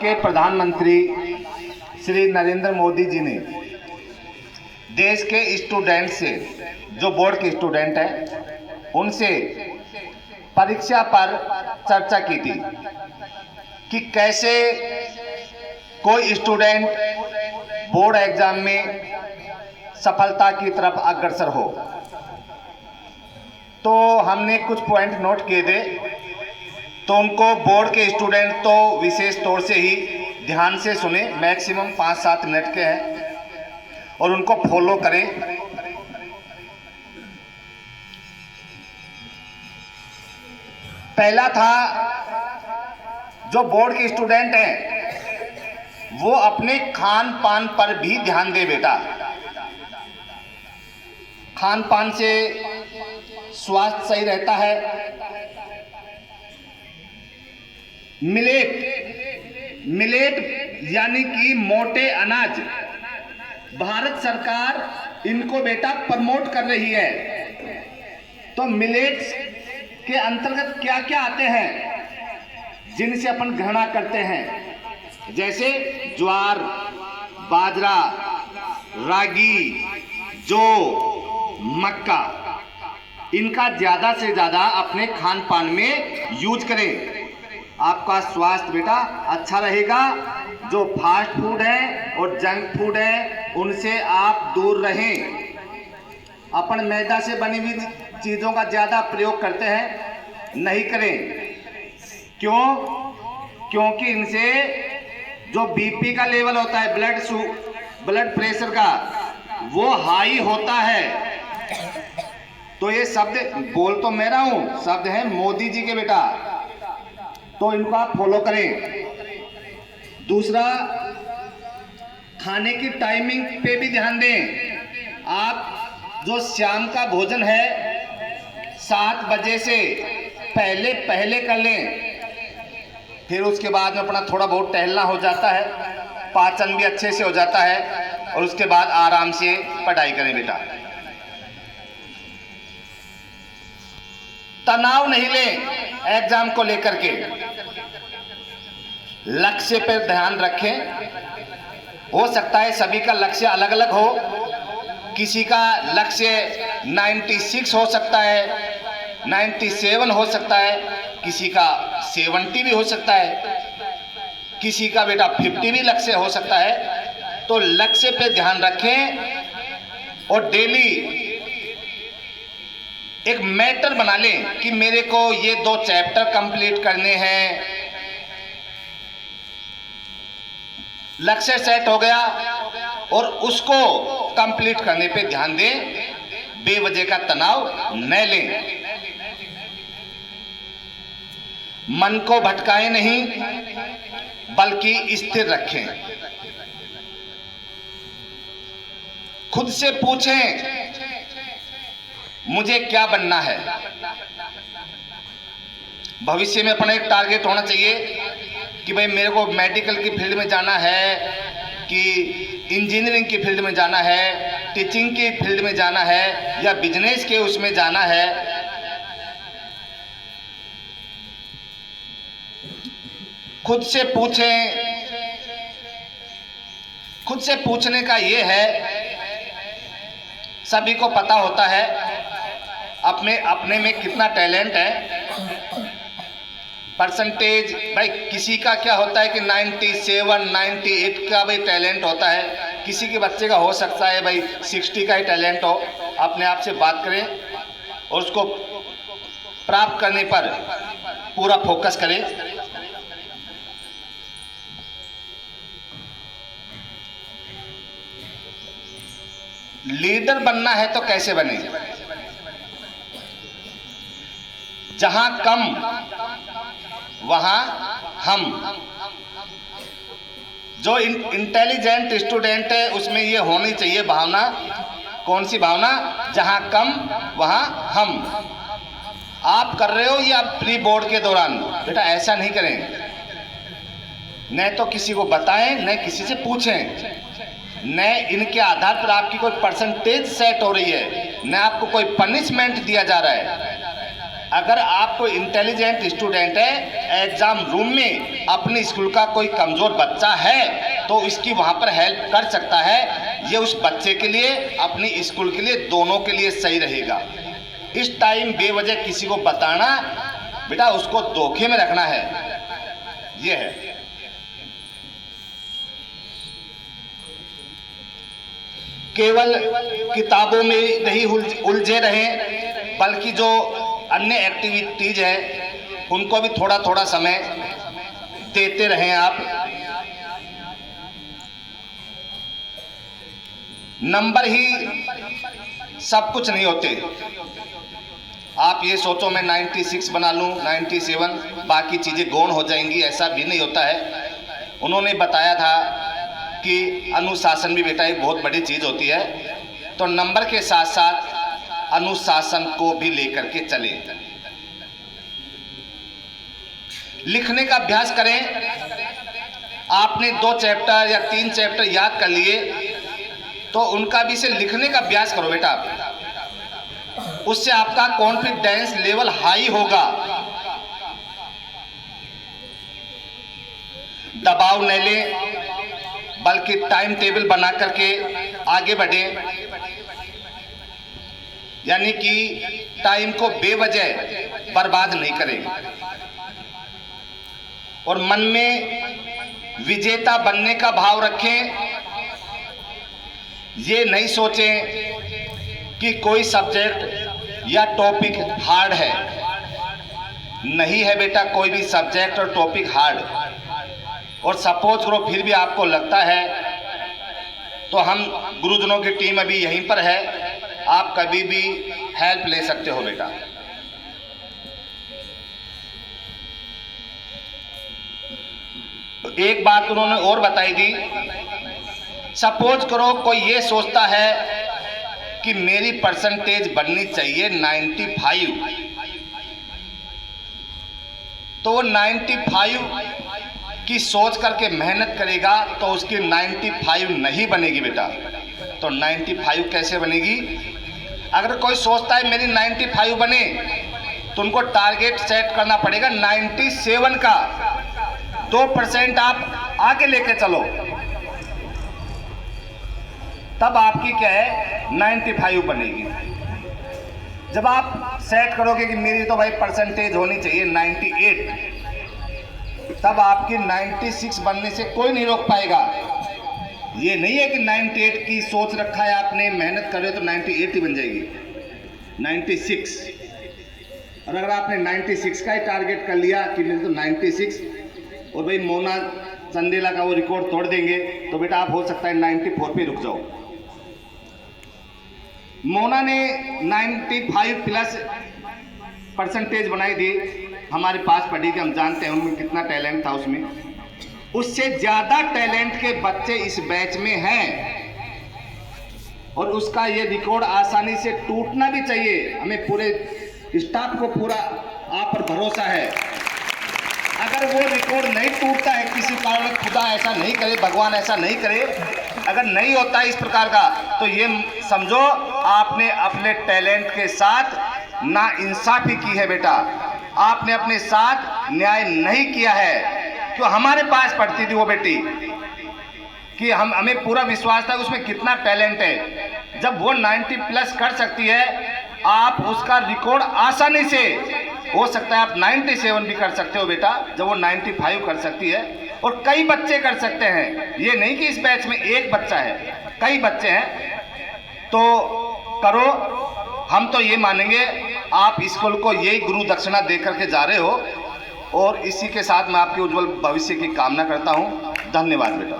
आपके प्रधानमंत्री श्री नरेंद्र मोदी जी ने देश के स्टूडेंट से, जो बोर्ड के स्टूडेंट हैं, उनसे परीक्षा पर चर्चा की थी कि कैसे कोई स्टूडेंट बोर्ड एग्जाम में सफलता की तरफ अग्रसर हो। तो हमने कुछ पॉइंट नोट किए थे, तो उनको बोर्ड के स्टूडेंट तो विशेष तौर से ही ध्यान से सुने, मैक्सिमम 5-7 मिनट के हैं, और उनको फॉलो करें। पहला था, जो बोर्ड के स्टूडेंट हैं वो अपने खान पान पर भी ध्यान दे बेटा। खान पान से स्वास्थ्य सही रहता है। मिलेट यानी कि मोटे अनाज, भारत सरकार इनको बेटा प्रमोट कर रही है। तो मिलेट्स के अंतर्गत क्या क्या आते हैं जिनसे अपन घृणा करते हैं, जैसे ज्वार, बाजरा, रागी, जौ, मक्का। इनका ज़्यादा से ज़्यादा अपने खान पान में यूज करें, आपका स्वास्थ्य बेटा अच्छा रहेगा। जो फास्ट फूड है और जंक फूड है उनसे आप दूर रहें। अपन मैदा से बनी हुई चीज़ों का ज़्यादा प्रयोग करते हैं, नहीं करें। क्यों? क्योंकि इनसे जो बीपी का लेवल होता है, ब्लड प्रेशर का, वो हाई होता है। तो ये शब्द बोल तो मैं रहा हूं, शब्द है मोदी जी के बेटा, तो इनको आप फॉलो करें। दूसरा, खाने की टाइमिंग पे भी ध्यान दें। आप जो शाम का भोजन है 7 बजे से पहले कर लें, फिर उसके बाद में अपना थोड़ा बहुत टहलना हो जाता है, पाचन भी अच्छे से हो जाता है, और उसके बाद आराम से पढ़ाई करें बेटा। तनाव नहीं लें एग्जाम को लेकर के, लक्ष्य पर ध्यान रखें। हो सकता है सभी का लक्ष्य अलग अलग हो, किसी का लक्ष्य 96 हो सकता है, 97 हो सकता है, किसी का 70 भी हो सकता है, किसी का बेटा 50 भी लक्ष्य हो सकता है। तो लक्ष्य पे ध्यान रखें और डेली एक मैटर बना लें कि मेरे को ये 2 चैप्टर कंप्लीट करने हैं। लक्ष्य सेट हो गया और उसको कंप्लीट करने पे ध्यान दें, बेवजह का तनाव न लें। मन को भटकाएं नहीं, बल्कि स्थिर रखें। खुद से पूछें मुझे क्या बनना है। भविष्य में अपना एक टारगेट होना चाहिए कि भाई मेरे को मेडिकल की फील्ड में जाना है, कि इंजीनियरिंग की फील्ड में जाना है, टीचिंग की फील्ड में जाना है, या बिजनेस के उसमें जाना है। खुद से पूछें। खुद से पूछने का ये है, सभी को पता होता है अपने में कितना टैलेंट है। परसेंटेज भाई किसी का क्या होता है कि 97, 98 का भाई टैलेंट होता है, किसी के बच्चे का हो सकता है भाई 60 का ही टैलेंट हो। अपने आप से बात करें और उसको प्राप्त करने पर पूरा फोकस करें। लीडर बनना है तो कैसे बने? जहां कम वहां हम। जो इंटेलिजेंट स्टूडेंट है उसमें ये होनी चाहिए भावना। कौन सी भावना? जहां कम वहां हम। आप कर रहे हो या प्री बोर्ड के दौरान, बेटा ऐसा नहीं करें। न तो किसी को बताएं, न किसी से पूछें, न इनके आधार पर आपकी कोई परसेंटेज सेट हो रही है, न आपको कोई पनिशमेंट दिया जा रहा है। अगर आप कोई इंटेलिजेंट स्टूडेंट है, एग्ज़ाम रूम में अपने स्कूल का कोई कमज़ोर बच्चा है तो इसकी वहाँ पर हेल्प कर सकता है। ये उस बच्चे के लिए, अपनी स्कूल के लिए, दोनों के लिए सही रहेगा। इस टाइम बेवजह किसी को बताना, बेटा उसको धोखे में रखना है, ये है। केवल किताबों में नहीं उलझे रहें, बल्कि जो अन्य एक्टिविटीज है उनको भी थोड़ा थोड़ा समय देते रहें आप। नंबर ही सब कुछ नहीं होते। आप ये सोचो मैं 96 बना लूं, 97, बाकी चीज़ें गौण हो जाएंगी, ऐसा भी नहीं होता है। उन्होंने बताया था कि अनुशासन भी बेटा एक बहुत बड़ी चीज़ होती है, तो नंबर के साथ साथ अनुशासन को भी लेकर के चले। लिखने का अभ्यास करें। आपने 2 चैप्टर या 3 चैप्टर याद कर लिए तो उनका भी से लिखने का अभ्यास करो बेटा, उससे आपका कॉन्फिडेंस लेवल हाई होगा। दबाव न लें, बल्कि टाइम टेबल बना करके आगे बढ़ें, यानी कि टाइम को बेवजह बर्बाद नहीं करें। और मन में विजेता बनने का भाव रखें। ये नहीं सोचें कि कोई सब्जेक्ट या टॉपिक हार्ड है। नहीं है बेटा कोई भी सब्जेक्ट और टॉपिक हार्ड। और सपोज करो फिर भी आपको लगता है तो हम गुरुजनों की टीम अभी यहीं पर है, आप कभी भी हेल्प ले सकते हो बेटा। एक बात उन्होंने और बताई थी, सपोज करो कोई ये सोचता है कि मेरी परसेंटेज बननी चाहिए 95, तो वो 95 की सोच करके मेहनत करेगा तो उसकी 95 नहीं बनेगी बेटा। तो 95 कैसे बनेगी? अगर कोई सोचता है मेरी 95 बने तो उनको टारगेट सेट करना पड़ेगा 97 का। 2% आप आगे लेके चलो, तब आपकी क्या है 95 बनेगी। जब आप सेट करोगे कि मेरी तो भाई परसेंटेज होनी चाहिए 98, तब आपकी 96 बनने से कोई नहीं रोक पाएगा। ये नहीं है कि 98 की सोच रखा है आपने, मेहनत कर रहे हो तो 98 ही बन जाएगी, 96। और अगर आपने 96 का ही टारगेट कर लिया कि मेरे तो 96 और भाई मोना चंदेला का वो रिकॉर्ड तोड़ देंगे, तो बेटा आप हो सकता है 94 पे रुक जाओ। मोना ने 95 प्लस परसेंटेज बनाई थी, हमारे पास पढ़ी थी, हम जानते हैं उनमें कितना टैलेंट था उसमें। उससे ज़्यादा टैलेंट के बच्चे इस बैच में हैं और उसका ये रिकॉर्ड आसानी से टूटना भी चाहिए। हमें पूरे स्टाफ को पूरा आप पर भरोसा है। अगर वो रिकॉर्ड नहीं टूटता है किसी कारण, खुदा ऐसा नहीं करे, भगवान ऐसा नहीं करे, अगर नहीं होता है इस प्रकार का, तो ये समझो आपने अपने टैलेंट के साथ नाइंसाफी की है बेटा। आपने अपने साथ न्याय नहीं किया है। तो हमारे पास पढ़ती थी वो बेटी कि हमें पूरा विश्वास था उसमें कितना टैलेंट है। जब वो 90 प्लस कर सकती है, आप उसका रिकॉर्ड आसानी से, हो सकता है आप 97 भी कर सकते हो बेटा, जब वो 95 कर सकती है। और कई बच्चे कर सकते हैं, ये नहीं कि इस बैच में एक बच्चा है, कई बच्चे हैं। तो करो, हम तो ये मानेंगे आप स्कूल को यही गुरु दक्षिणा दे करके जा रहे हो। और इसी के साथ मैं आपके उज्जवल भविष्य की कामना करता हूँ। धन्यवाद बेटा।